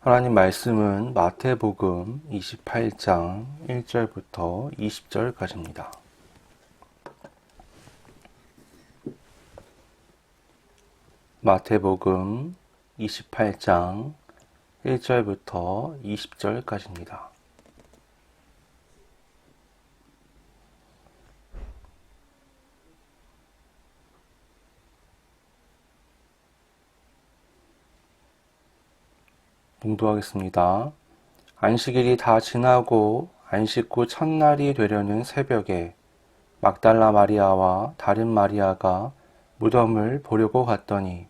하나님 말씀은 마태복음 28장 1절부터 20절까지입니다. 마태복음 28장 1절부터 20절까지입니다. 봉독하겠습니다. 안식일이 다 지나고 안식 후 첫날이 되려는 새벽에 막달라 마리아와 다른 마리아가 무덤을 보려고 갔더니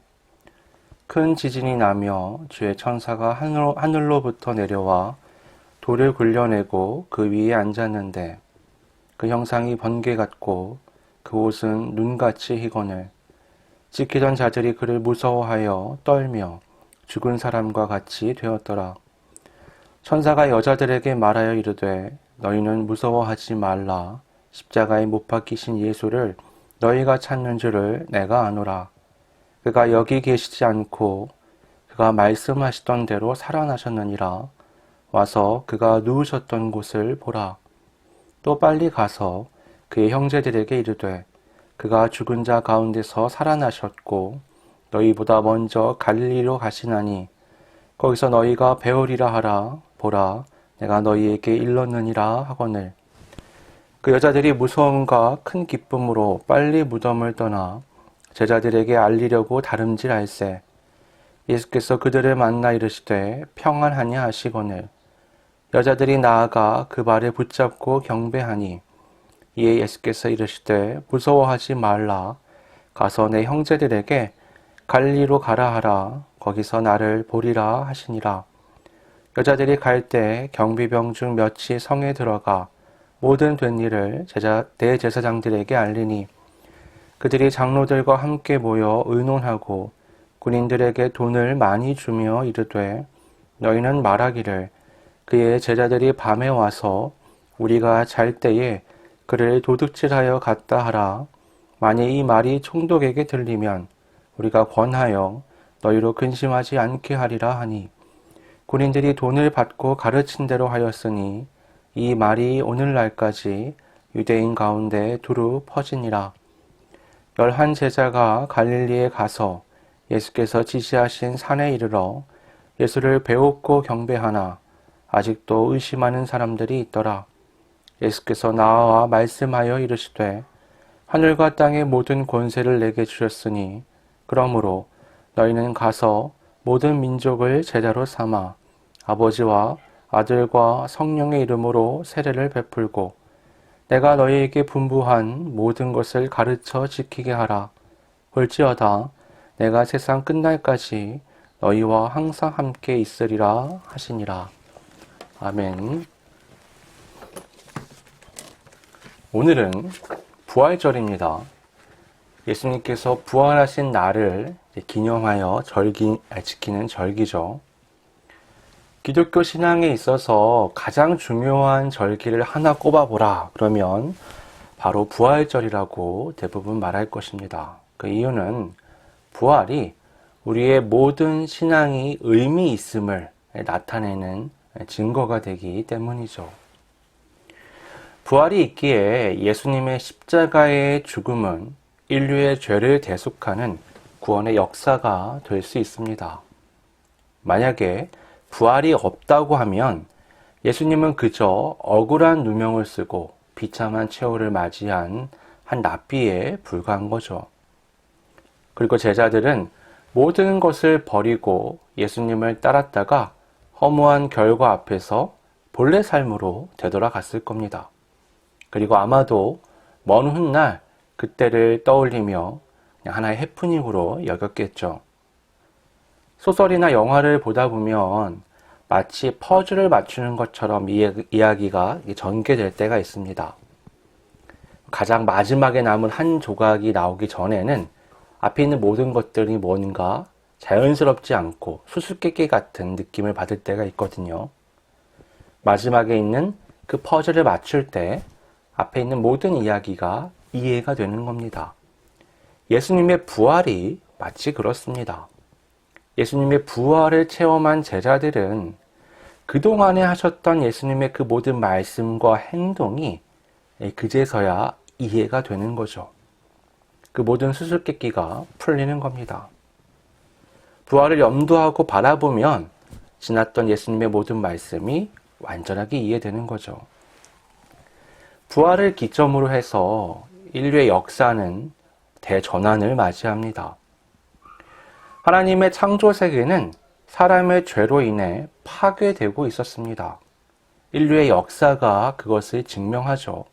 큰 지진이 나며 주의 천사가 하늘로부터 내려와 돌을 굴려내고 그 위에 앉았는데 그 형상이 번개 같고 그 옷은 눈같이 희거늘 지키던 자들이 그를 무서워하여 떨며 죽은 사람과 같이 되었더라. 천사가 여자들에게 말하여 이르되 너희는 무서워하지 말라. 십자가에 못 박히신 예수를 너희가 찾는 줄을 내가 아노라. 그가 여기 계시지 않고 그가 말씀하시던 대로 살아나셨느니라. 와서 그가 누우셨던 곳을 보라. 또 빨리 가서 그의 형제들에게 이르되 그가 죽은 자 가운데서 살아나셨고 너희보다 먼저 갈릴리로 가시나니 거기서 너희가 배우리라 하라. 보라, 내가 너희에게 일렀느니라 하거늘. 그 여자들이 무서움과 큰 기쁨으로 빨리 무덤을 떠나 제자들에게 알리려고 다름질할세. 예수께서 그들을 만나 이르시되 평안하냐 하시거늘. 여자들이 나아가 그 발을 붙잡고 경배하니 이에 예수께서 이르시되 무서워하지 말라. 가서 내 형제들에게 갈릴리로 가라 하라. 거기서 나를 보리라 하시니라. 여자들이 갈 때 경비병 중 몇이 성에 들어가 모든 된 일을 대제사장들에게 알리니 그들이 장로들과 함께 모여 의논하고 군인들에게 돈을 많이 주며 이르되 너희는 말하기를 그의 제자들이 밤에 와서 우리가 잘 때에 그를 도둑질하여 갔다 하라. 만일 이 말이 총독에게 들리면 우리가 권하여 너희로 근심하지 않게 하리라 하니 군인들이 돈을 받고 가르친 대로 하였으니 이 말이 오늘날까지 유대인 가운데 두루 퍼지니라. 11 제자가 갈릴리에 가서 예수께서 지시하신 산에 이르러 예수를 배웁고 경배하나 아직도 의심하는 사람들이 있더라. 예수께서 나와 말씀하여 이르시되 하늘과 땅의 모든 권세를 내게 주셨으니 그러므로 너희는 가서 모든 민족을 제자로 삼아 아버지와 아들과 성령의 이름으로 세례를 베풀고 내가 너희에게 분부한 모든 것을 가르쳐 지키게 하라. 볼지어다 내가 세상 끝날까지 너희와 항상 함께 있으리라 하시니라. 아멘. 오늘은 부활절입니다. 예수님께서 부활하신 날을 기념하여 지키는 절기죠. 기독교 신앙에 있어서 가장 중요한 절기를 하나 꼽아보라 그러면 바로 부활절이라고 대부분 말할 것입니다. 그 이유는 부활이 우리의 모든 신앙이 의미 있음을 나타내는 증거가 되기 때문이죠. 부활이 있기에 예수님의 십자가의 죽음은 인류의 죄를 대속하는 구원의 역사가 될 수 있습니다. 만약에 부활이 없다고 하면 예수님은 그저 억울한 누명을 쓰고 비참한 최후를 맞이한 한 랍비에 불과한 거죠. 그리고 제자들은 모든 것을 버리고 예수님을 따랐다가 허무한 결과 앞에서 본래 삶으로 되돌아갔을 겁니다. 그리고 아마도 먼 훗날 그때를 떠올리며 하나의 해프닝으로 여겼겠죠. 소설이나 영화를 보다 보면 마치 퍼즐을 맞추는 것처럼 이야기가 전개될 때가 있습니다. 가장 마지막에 남은 한 조각이 나오기 전에는 앞에 있는 모든 것들이 뭔가 자연스럽지 않고 수수께끼 같은 느낌을 받을 때가 있거든요. 마지막에 있는 그 퍼즐을 맞출 때 앞에 있는 모든 이야기가 이해가 되는 겁니다. 예수님의 부활이 마치 그렇습니다. 예수님의 부활을 체험한 제자들은 그동안에 하셨던 예수님의 그 모든 말씀과 행동이 그제서야 이해가 되는 거죠. 그 모든 수수께끼가 풀리는 겁니다. 부활을 염두하고 바라보면 지났던 예수님의 모든 말씀이 완전하게 이해되는 거죠. 부활을 기점으로 해서 인류의 역사는 대전환을 맞이합니다. 하나님의 창조 세계는 사람의 죄로 인해 파괴되고 있었습니다. 인류의 역사가 그것을 증명하죠.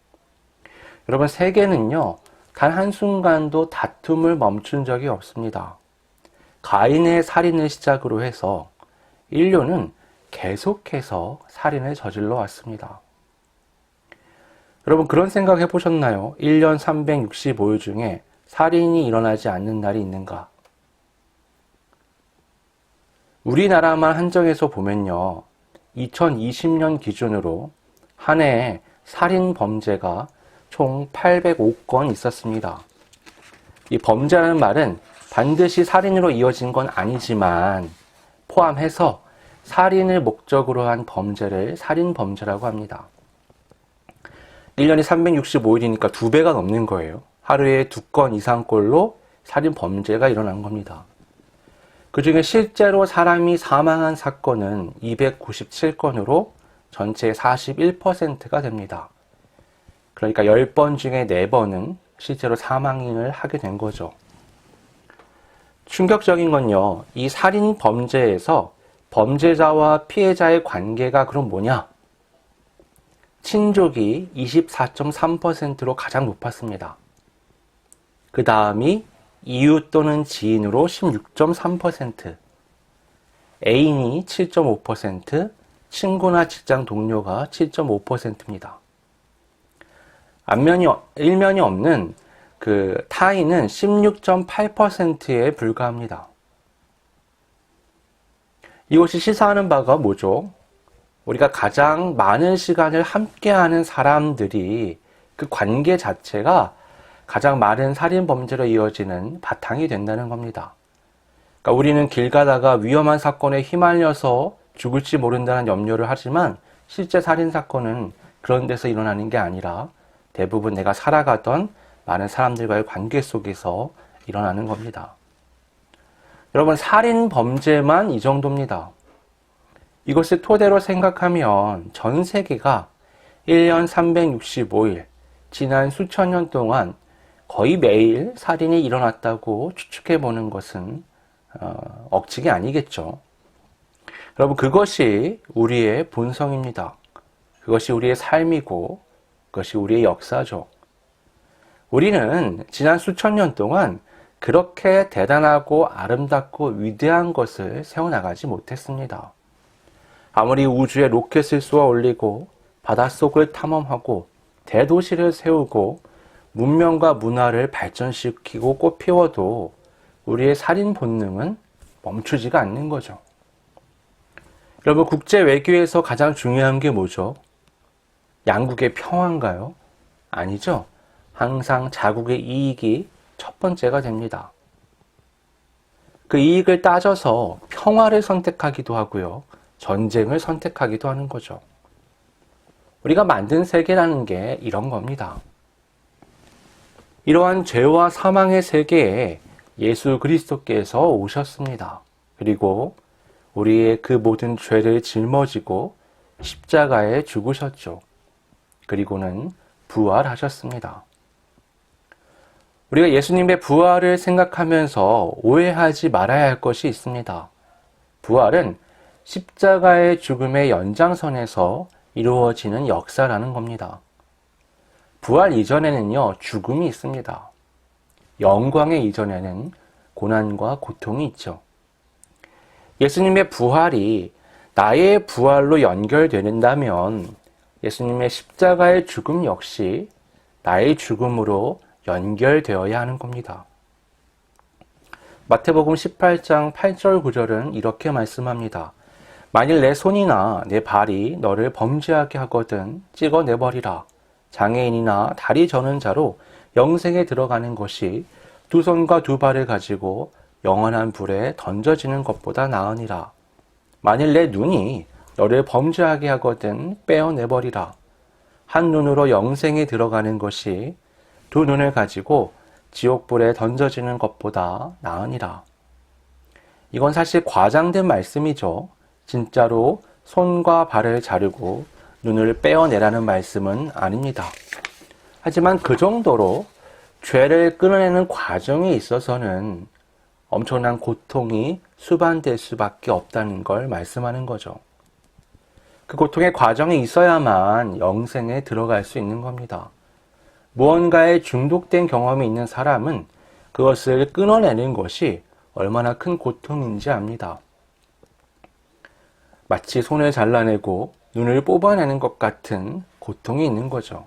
여러분, 세계는요, 단 한순간도 다툼을 멈춘 적이 없습니다. 가인의 살인을 시작으로 해서 인류는 계속해서 살인을 저질러 왔습니다. 여러분, 그런 생각 해보셨나요? 1년 365일 중에 살인이 일어나지 않는 날이 있는가? 우리나라만 한정해서 보면요, 2020년 기준으로 한 해에 살인 범죄가 총 805건 있었습니다. 이 범죄라는 말은 반드시 살인으로 이어진 건 아니지만 포함해서 살인을 목적으로 한 범죄를 살인 범죄라고 합니다. 1년이 365일이니까 2배가 넘는 거예요. 하루에 2건 이상꼴로 살인 범죄가 일어난 겁니다. 그 중에 실제로 사람이 사망한 사건은 297건으로 전체의 41%가 됩니다. 그러니까 10번 중에 4번은 실제로 사망을 하게 된 거죠. 충격적인 건요, 이 살인 범죄에서 범죄자와 피해자의 관계가 그럼 뭐냐? 친족이 24.3%로 가장 높았습니다. 그 다음이 이웃 또는 지인으로 16.3%, 애인이 7.5%, 친구나 직장 동료가 7.5%입니다. 일면이 없는 그 타인은 16.8%에 불과합니다. 이것이 시사하는 바가 뭐죠? 우리가 가장 많은 시간을 함께하는 사람들이 그 관계 자체가 가장 많은 살인 범죄로 이어지는 바탕이 된다는 겁니다. 그러니까 우리는 길 가다가 위험한 사건에 휘말려서 죽을지 모른다는 염려를 하지만 실제 살인 사건은 그런 데서 일어나는 게 아니라 대부분 내가 살아가던 많은 사람들과의 관계 속에서 일어나는 겁니다. 여러분, 살인 범죄만 이 정도입니다. 이것을 토대로 생각하면 전 세계가 1년 365일, 지난 수천 년 동안 거의 매일 살인이 일어났다고 추측해보는 것은 억측이 아니겠죠. 여러분, 그것이 우리의 본성입니다. 그것이 우리의 삶이고 그것이 우리의 역사죠. 우리는 지난 수천 년 동안 그렇게 대단하고 아름답고 위대한 것을 세워나가지 못했습니다. 아무리 우주에 로켓을 쏘아 올리고 바닷속을 탐험하고 대도시를 세우고 문명과 문화를 발전시키고 꽃피워도 우리의 살인 본능은 멈추지가 않는 거죠. 여러분, 국제 외교에서 가장 중요한 게 뭐죠? 양국의 평화인가요? 아니죠. 항상 자국의 이익이 첫 번째가 됩니다. 그 이익을 따져서 평화를 선택하기도 하고요. 전쟁을 선택하기도 하는 거죠. 우리가 만든 세계라는 게 이런 겁니다. 이러한 죄와 사망의 세계에 예수 그리스도께서 오셨습니다. 그리고 우리의 그 모든 죄를 짊어지고 십자가에 죽으셨죠. 그리고는 부활하셨습니다. 우리가 예수님의 부활을 생각하면서 오해하지 말아야 할 것이 있습니다. 부활은 십자가의 죽음의 연장선에서 이루어지는 역사라는 겁니다. 부활 이전에는요, 죽음이 있습니다. 영광의 이전에는 고난과 고통이 있죠. 예수님의 부활이 나의 부활로 연결된다면 예수님의 십자가의 죽음 역시 나의 죽음으로 연결되어야 하는 겁니다. 마태복음 18장 8절 9절은 이렇게 말씀합니다. 만일 내 손이나 내 발이 너를 범죄하게 하거든 찍어내버리라. 장애인이나 다리 저는 자로 영생에 들어가는 것이 두 손과 두 발을 가지고 영원한 불에 던져지는 것보다 나으니라. 만일 내 눈이 너를 범죄하게 하거든 빼어내버리라. 한 눈으로 영생에 들어가는 것이 두 눈을 가지고 지옥불에 던져지는 것보다 나으니라. 이건 사실 과장된 말씀이죠. 진짜로 손과 발을 자르고 눈을 빼어내라는 말씀은 아닙니다. 하지만 그 정도로 죄를 끊어내는 과정에 있어서는 엄청난 고통이 수반될 수밖에 없다는 걸 말씀하는 거죠. 그 고통의 과정이 있어야만 영생에 들어갈 수 있는 겁니다. 무언가에 중독된 경험이 있는 사람은 그것을 끊어내는 것이 얼마나 큰 고통인지 압니다. 마치 손을 잘라내고 눈을 뽑아내는 것 같은 고통이 있는 거죠.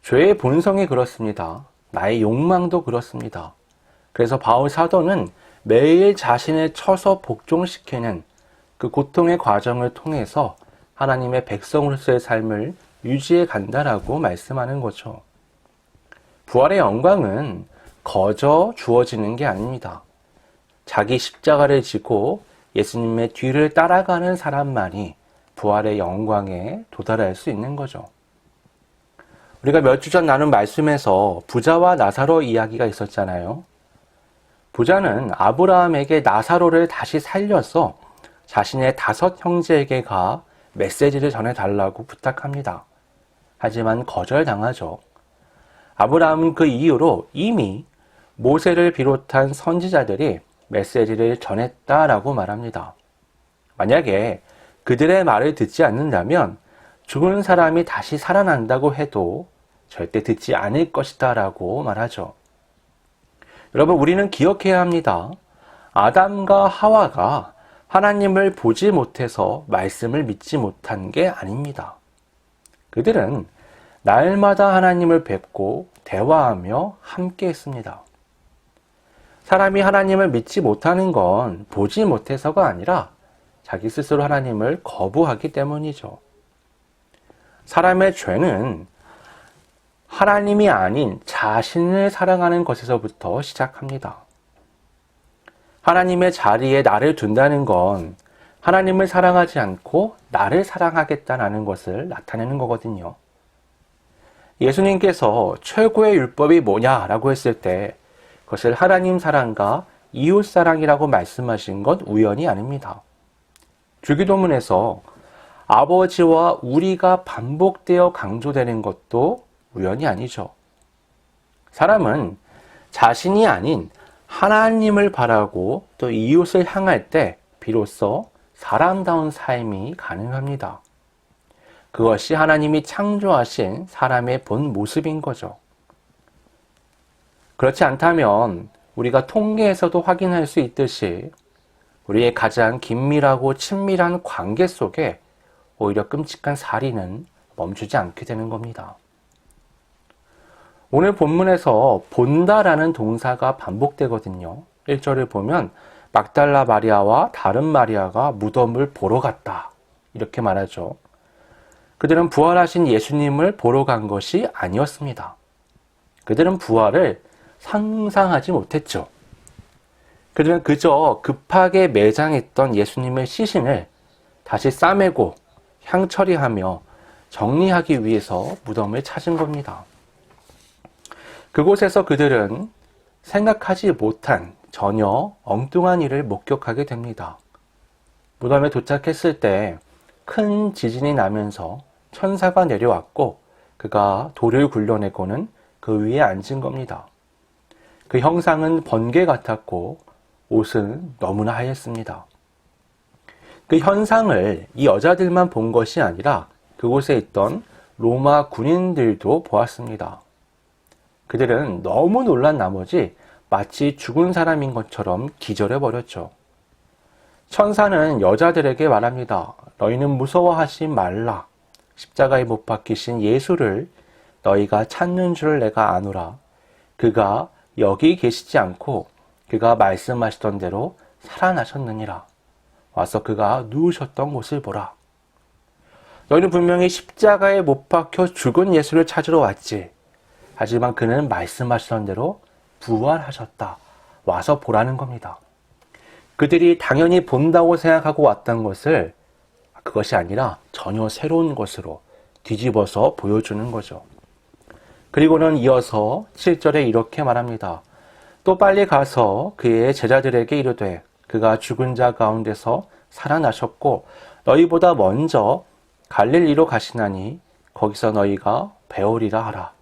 죄의 본성이 그렇습니다. 나의 욕망도 그렇습니다. 그래서 바울 사도는 매일 자신을 쳐서 복종시키는 그 고통의 과정을 통해서 하나님의 백성으로서의 삶을 유지해 간다라고 말씀하는 거죠. 부활의 영광은 거저 주어지는 게 아닙니다. 자기 십자가를 지고 예수님의 뒤를 따라가는 사람만이 부활의 영광에 도달할 수 있는 거죠. 우리가 몇 주 전 나눈 말씀에서 부자와 나사로 이야기가 있었잖아요. 부자는 아브라함에게 나사로를 다시 살려서 자신의 5 형제에게 가 메시지를 전해달라고 부탁합니다. 하지만 거절당하죠. 아브라함은 그 이후로 이미 모세를 비롯한 선지자들이 메시지를 전했다라고 말합니다. 만약에 그들의 말을 듣지 않는다면 죽은 사람이 다시 살아난다고 해도 절대 듣지 않을 것이다 라고 말하죠. 여러분, 우리는 기억해야 합니다. 아담과 하와가 하나님을 보지 못해서 말씀을 믿지 못한 게 아닙니다. 그들은 날마다 하나님을 뵙고 대화하며 함께 했습니다. 사람이 하나님을 믿지 못하는 건 보지 못해서가 아니라 자기 스스로 하나님을 거부하기 때문이죠. 사람의 죄는 하나님이 아닌 자신을 사랑하는 것에서부터 시작합니다. 하나님의 자리에 나를 둔다는 건 하나님을 사랑하지 않고 나를 사랑하겠다는 것을 나타내는 거거든요. 예수님께서 최고의 율법이 뭐냐라고 했을 때 그것을 하나님 사랑과 이웃 사랑이라고 말씀하신 건 우연이 아닙니다. 주기도문에서 아버지와 우리가 반복되어 강조되는 것도 우연이 아니죠. 사람은 자신이 아닌 하나님을 바라고 또 이웃을 향할 때 비로소 사람다운 삶이 가능합니다. 그것이 하나님이 창조하신 사람의 본 모습인 거죠. 그렇지 않다면 우리가 통계에서도 확인할 수 있듯이 우리의 가장 긴밀하고 친밀한 관계 속에 오히려 끔찍한 살인은 멈추지 않게 되는 겁니다. 오늘 본문에서 본다라는 동사가 반복되거든요. 1절을 보면 막달라 마리아와 다른 마리아가 무덤을 보러 갔다 이렇게 말하죠. 그들은 부활하신 예수님을 보러 간 것이 아니었습니다. 그들은 부활을 상상하지 못했죠. 그들은 그저 급하게 매장했던 예수님의 시신을 다시 싸매고 향처리하며 정리하기 위해서 무덤을 찾은 겁니다. 그곳에서 그들은 생각하지 못한 전혀 엉뚱한 일을 목격하게 됩니다. 무덤에 도착했을 때 큰 지진이 나면서 천사가 내려왔고 그가 돌을 굴려내고는 그 위에 앉은 겁니다. 그 형상은 번개 같았고 옷은 너무나 하였습니다. 그 현상을 이 여자들만 본 것이 아니라 그곳에 있던 로마 군인들도 보았습니다. 그들은 너무 놀란 나머지 마치 죽은 사람인 것처럼 기절해버렸죠. 천사는 여자들에게 말합니다. 너희는 무서워하지 말라. 십자가에 못 박히신 예수를 너희가 찾는 줄 내가 아노라. 그가 여기 계시지 않고 그가 말씀하시던 대로 살아나셨느니라. 와서 그가 누우셨던 곳을 보라. 너희는 분명히 십자가에 못 박혀 죽은 예수를 찾으러 왔지. 하지만 그는 말씀하시던 대로 부활하셨다. 와서 보라는 겁니다. 그들이 당연히 본다고 생각하고 왔던 것을 그것이 아니라 전혀 새로운 것으로 뒤집어서 보여주는 거죠. 그리고는 이어서 7절에 이렇게 말합니다. 또 빨리 가서 그의 제자들에게 이르되 그가 죽은 자 가운데서 살아나셨고 너희보다 먼저 갈릴리로 가시나니 거기서 너희가 배우리라 하라.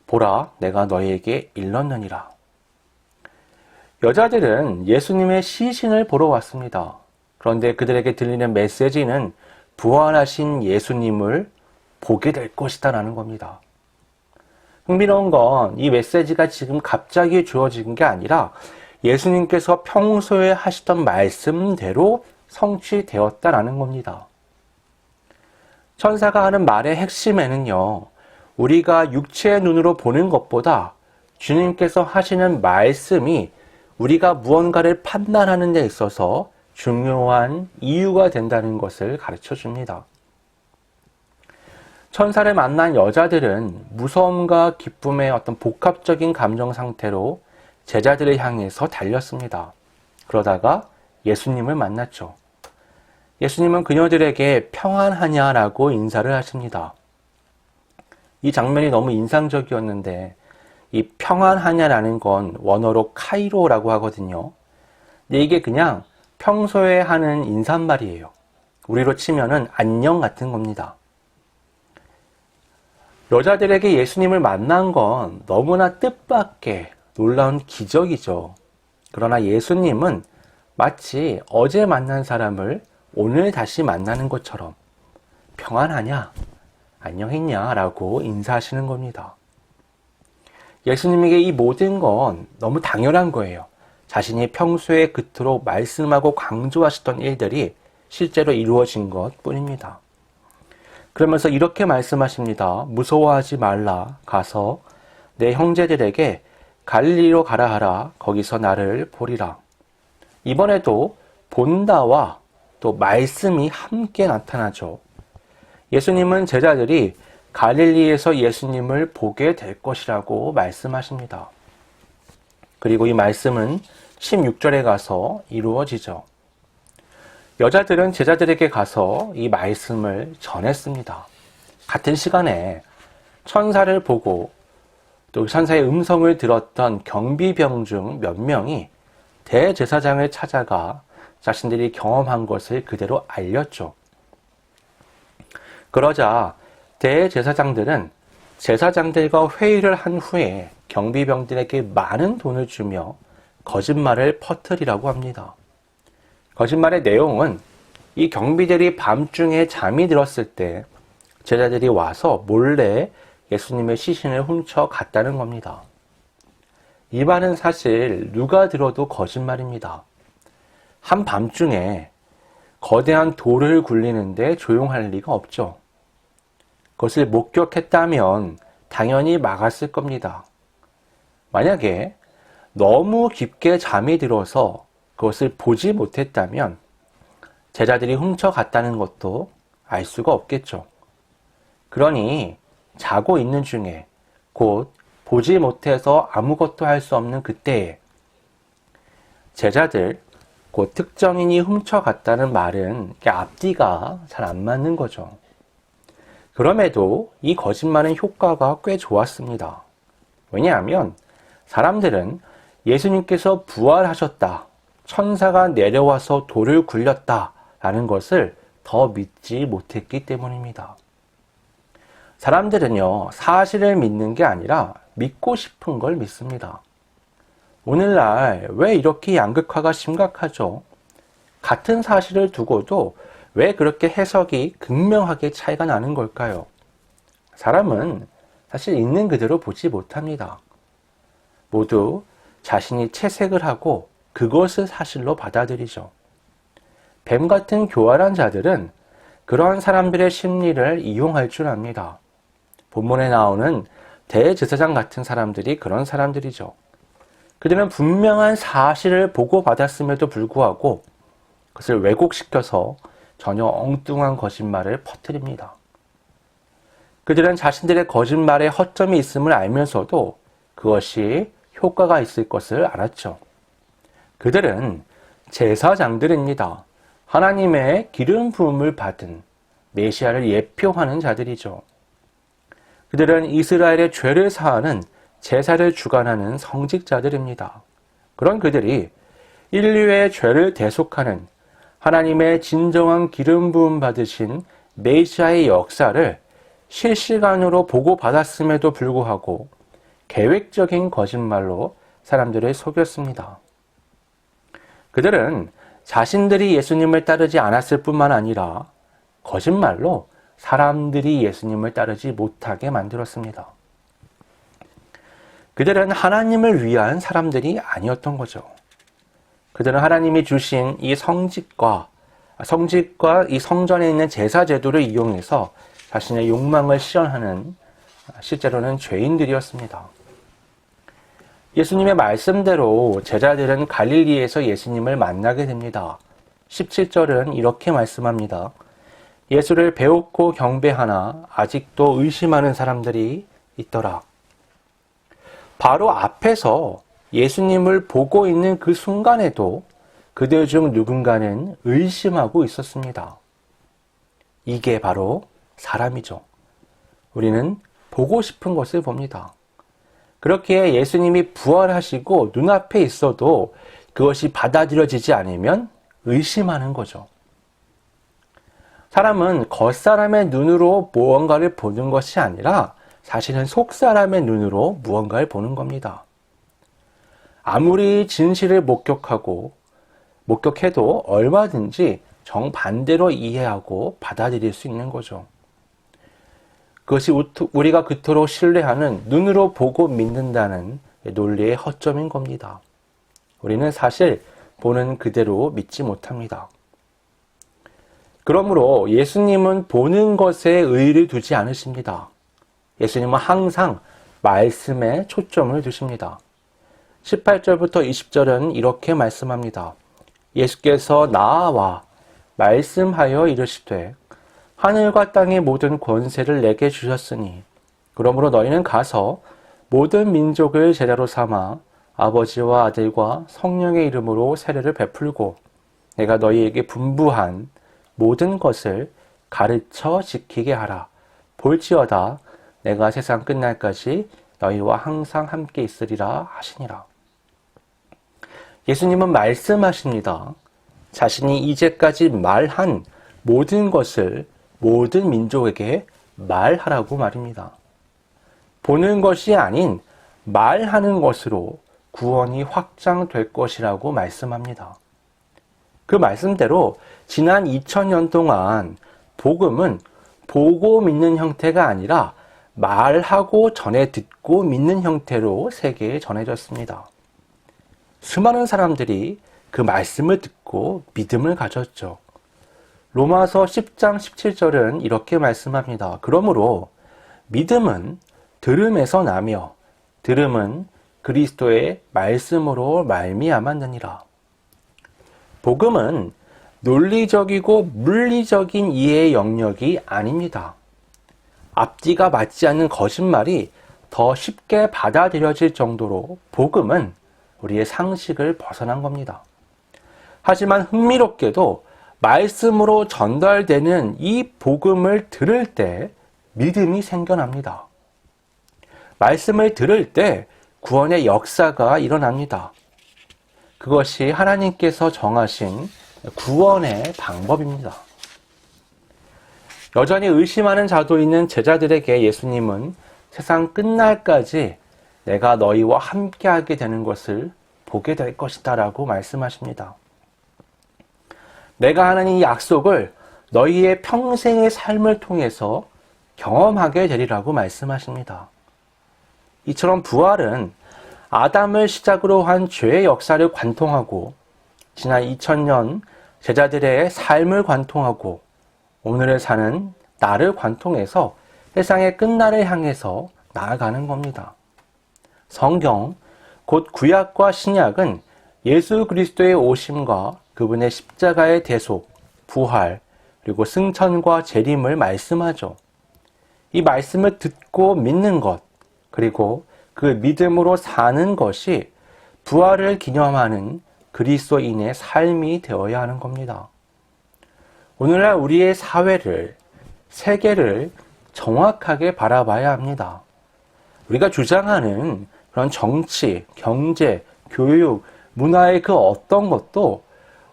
보라, 내가 너희에게 일렀느니라. 여자들은 예수님의 시신을 보러 왔습니다. 그런데 그들에게 들리는 메시지는 부활하신 예수님을 보게 될 것이다 라는 겁니다. 흥미로운 건 이 메시지가 지금 갑자기 주어진 게 아니라 예수님께서 평소에 하시던 말씀대로 성취되었다라는 겁니다. 천사가 하는 말의 핵심에는요, 우리가 육체의 눈으로 보는 것보다 주님께서 하시는 말씀이 우리가 무언가를 판단하는 데 있어서 중요한 이유가 된다는 것을 가르쳐 줍니다. 천사를 만난 여자들은 무서움과 기쁨의 어떤 복합적인 감정 상태로 제자들을 향해서 달렸습니다. 그러다가 예수님을 만났죠. 예수님은 그녀들에게 평안하냐라고 인사를 하십니다. 이 장면이 너무 인상적이었는데 이 평안하냐라는 건 원어로 카이로라고 하거든요. 근데 이게 그냥 평소에 하는 인사말이에요. 우리로 치면은 안녕 같은 겁니다. 여자들에게 예수님을 만난 건 너무나 뜻밖의 놀라운 기적이죠. 그러나 예수님은 마치 어제 만난 사람을 오늘 다시 만나는 것처럼 평안하냐? 안녕했냐? 라고 인사하시는 겁니다. 예수님에게 이 모든 건 너무 당연한 거예요. 자신이 평소에 그토록 말씀하고 강조하시던 일들이 실제로 이루어진 것 뿐입니다. 그러면서 이렇게 말씀하십니다. 무서워하지 말라. 가서 내 형제들에게 갈릴리로 가라 하라. 거기서 나를 보리라. 이번에도 본다와 또 말씀이 함께 나타나죠. 예수님은 제자들이 갈릴리에서 예수님을 보게 될 것이라고 말씀하십니다. 그리고 이 말씀은 16절에 가서 이루어지죠. 여자들은 제자들에게 가서 이 말씀을 전했습니다. 같은 시간에 천사를 보고 또 천사의 음성을 들었던 경비병 중 몇 명이 대제사장을 찾아가 자신들이 경험한 것을 그대로 알렸죠. 그러자 대제사장들은 제사장들과 회의를 한 후에 경비병들에게 많은 돈을 주며 거짓말을 퍼뜨리라고 합니다. 거짓말의 내용은 이 경비들이 밤중에 잠이 들었을 때 제자들이 와서 몰래 예수님의 시신을 훔쳐 갔다는 겁니다. 이 말은 사실 누가 들어도 거짓말입니다. 한밤중에 거대한 돌을 굴리는데 조용할 리가 없죠. 그것을 목격했다면 당연히 막았을 겁니다. 만약에 너무 깊게 잠이 들어서 그것을 보지 못했다면 제자들이 훔쳐갔다는 것도 알 수가 없겠죠. 그러니 자고 있는 중에 곧 보지 못해서 아무것도 할 수 없는 그때에 제자들, 곧 특정인이 훔쳐갔다는 말은 앞뒤가 잘 안 맞는 거죠. 그럼에도 이 거짓말은 효과가 꽤 좋았습니다. 왜냐하면 사람들은 예수님께서 부활하셨다, 천사가 내려와서 돌을 굴렸다 라는 것을 더 믿지 못했기 때문입니다. 사람들은요, 사실을 믿는 게 아니라 믿고 싶은 걸 믿습니다. 오늘날 왜 이렇게 양극화가 심각하죠? 같은 사실을 두고도 왜 그렇게 해석이 극명하게 차이가 나는 걸까요? 사람은 사실 있는 그대로 보지 못합니다. 모두 자신이 채색을 하고 그것을 사실로 받아들이죠. 뱀 같은 교활한 자들은 그러한 사람들의 심리를 이용할 줄 압니다. 본문에 나오는 대제사장 같은 사람들이 그런 사람들이죠. 그들은 분명한 사실을 보고받았음에도 불구하고 그것을 왜곡시켜서 전혀 엉뚱한 거짓말을 퍼뜨립니다. 그들은 자신들의 거짓말에 허점이 있음을 알면서도 그것이 효과가 있을 것을 알았죠. 그들은 제사장들입니다. 하나님의 기름 부음을 받은 메시아를 예표하는 자들이죠. 그들은 이스라엘의 죄를 사하는 제사를 주관하는 성직자들입니다. 그런 그들이 인류의 죄를 대속하는 하나님의 진정한 기름 부음 받으신 메시아의 역사를 실시간으로 보고받았음에도 불구하고 계획적인 거짓말로 사람들을 속였습니다. 그들은 자신들이 예수님을 따르지 않았을 뿐만 아니라 거짓말로 사람들이 예수님을 따르지 못하게 만들었습니다. 그들은 하나님을 위한 사람들이 아니었던 거죠. 그들은 하나님이 주신 이 성직과 이 성전에 있는 제사 제도를 이용해서 자신의 욕망을 실현하는 실제로는 죄인들이었습니다. 예수님의 말씀대로 제자들은 갈릴리에서 예수님을 만나게 됩니다. 17절은 이렇게 말씀합니다. 예수를 배웠고 경배하나 아직도 의심하는 사람들이 있더라. 바로 앞에서 예수님을 보고 있는 그 순간에도 그들 중 누군가는 의심하고 있었습니다. 이게 바로 사람이죠. 우리는 보고 싶은 것을 봅니다. 그렇게 예수님이 부활하시고 눈앞에 있어도 그것이 받아들여지지 않으면 의심하는 거죠. 사람은 겉사람의 눈으로 무언가를 보는 것이 아니라 사실은 속사람의 눈으로 무언가를 보는 겁니다. 아무리 진실을 목격해도 얼마든지 정반대로 이해하고 받아들일 수 있는 거죠. 그것이 우리가 그토록 신뢰하는 눈으로 보고 믿는다는 논리의 허점인 겁니다. 우리는 사실 보는 그대로 믿지 못합니다. 그러므로 예수님은 보는 것에 의의를 두지 않으십니다. 예수님은 항상 말씀에 초점을 두십니다. 18절부터 20절은 이렇게 말씀합니다. 예수께서 나와 말씀하여 이르시되 하늘과 땅의 모든 권세를 내게 주셨으니 그러므로 너희는 가서 모든 민족을 제자로 삼아 아버지와 아들과 성령의 이름으로 세례를 베풀고 내가 너희에게 분부한 모든 것을 가르쳐 지키게 하라. 볼지어다 내가 세상 끝날까지 너희와 항상 함께 있으리라 하시니라. 예수님은 말씀하십니다. 자신이 이제까지 말한 모든 것을 모든 민족에게 말하라고 말입니다. 보는 것이 아닌 말하는 것으로 구원이 확장될 것이라고 말씀합니다. 그 말씀대로 지난 2000년 동안 복음은 보고 믿는 형태가 아니라 말하고 전해 듣고 믿는 형태로 세계에 전해졌습니다. 수많은 사람들이 그 말씀을 듣고 믿음을 가졌죠. 로마서 10장 17절은 이렇게 말씀합니다. 그러므로 믿음은 들음에서 나며 들음은 그리스도의 말씀으로 말미암았느니라. 복음은 논리적이고 물리적인 이해의 영역이 아닙니다. 앞뒤가 맞지 않는 거짓말이 더 쉽게 받아들여질 정도로 복음은 우리의 상식을 벗어난 겁니다. 하지만 흥미롭게도 말씀으로 전달되는 이 복음을 들을 때 믿음이 생겨납니다. 말씀을 들을 때 구원의 역사가 일어납니다. 그것이 하나님께서 정하신 구원의 방법입니다. 여전히 의심하는 자도 있는 제자들에게 예수님은 세상 끝날까지 내가 너희와 함께하게 되는 것을 보게 될 것이다 라고 말씀하십니다. 내가 하는 이 약속을 너희의 평생의 삶을 통해서 경험하게 되리라고 말씀하십니다. 이처럼 부활은 아담을 시작으로 한 죄의 역사를 관통하고 지난 2000년 제자들의 삶을 관통하고 오늘을 사는 나를 관통해서 세상의 끝날을 향해서 나아가는 겁니다. 성경, 곧 구약과 신약은 예수 그리스도의 오심과 그분의 십자가의 대속, 부활, 그리고 승천과 재림을 말씀하죠. 이 말씀을 듣고 믿는 것, 그리고 그 믿음으로 사는 것이 부활을 기념하는 그리스도인의 삶이 되어야 하는 겁니다. 오늘날 우리의 사회를, 세계를 정확하게 바라봐야 합니다. 우리가 주장하는 그런 정치, 경제, 교육, 문화의 그 어떤 것도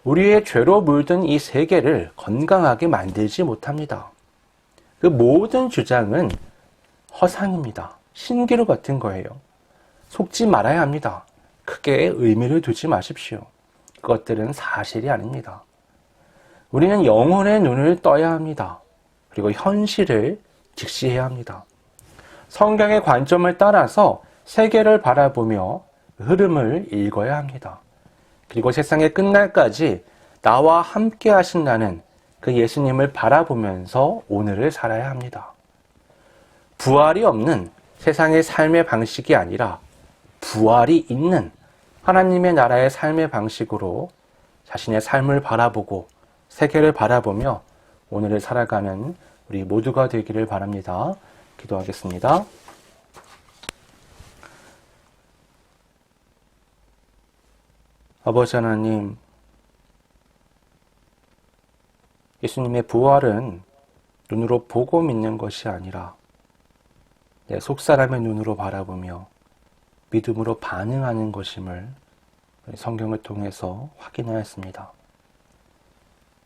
우리의 죄로 물든 이 세계를 건강하게 만들지 못합니다. 그 모든 주장은 허상입니다. 신기루 같은 거예요. 속지 말아야 합니다. 크게 의미를 두지 마십시오. 그것들은 사실이 아닙니다. 우리는 영혼의 눈을 떠야 합니다. 그리고 현실을 직시해야 합니다. 성경의 관점을 따라서 세계를 바라보며 흐름을 읽어야 합니다. 그리고 세상의 끝날까지 나와 함께 하신다는 그 예수님을 바라보면서 오늘을 살아야 합니다. 부활이 없는 세상의 삶의 방식이 아니라 부활이 있는 하나님의 나라의 삶의 방식으로 자신의 삶을 바라보고 세계를 바라보며 오늘을 살아가는 우리 모두가 되기를 바랍니다. 기도하겠습니다. 아버지 하나님, 예수님의 부활은 눈으로 보고 믿는 것이 아니라 내 속사람의 눈으로 바라보며 믿음으로 반응하는 것임을 성경을 통해서 확인하였습니다.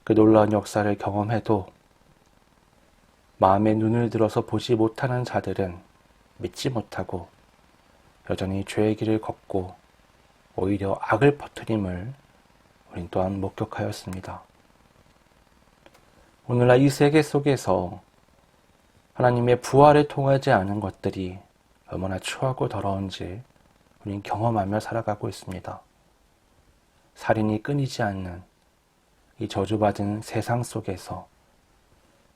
그 놀라운 역사를 경험해도 마음의 눈을 들어서 보지 못하는 자들은 믿지 못하고 여전히 죄의 길을 걷고 오히려 악을 퍼뜨림을 우린 또한 목격하였습니다. 오늘날 이 세계 속에서 하나님의 부활을 통하지 않은 것들이 얼마나 추하고 더러운지 우린 경험하며 살아가고 있습니다. 살인이 끊이지 않는 이 저주받은 세상 속에서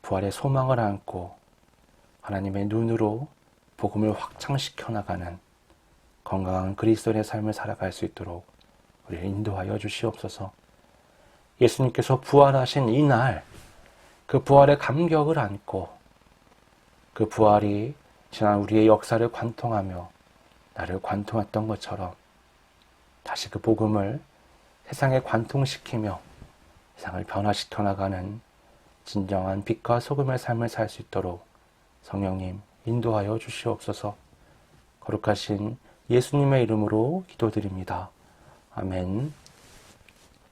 부활의 소망을 안고 하나님의 눈으로 복음을 확장시켜 나가는 건강한 그리스도인의 삶을 살아갈 수 있도록 우리를 인도하여 주시옵소서. 예수님께서 부활하신 이날 그 부활의 감격을 안고 그 부활이 지난 우리의 역사를 관통하며 나를 관통했던 것처럼 다시 그 복음을 세상에 관통시키며 세상을 변화시켜 나가는 진정한 빛과 소금의 삶을 살 수 있도록 성령님 인도하여 주시옵소서. 거룩하신 예수님의 이름으로 기도드립니다. 아멘.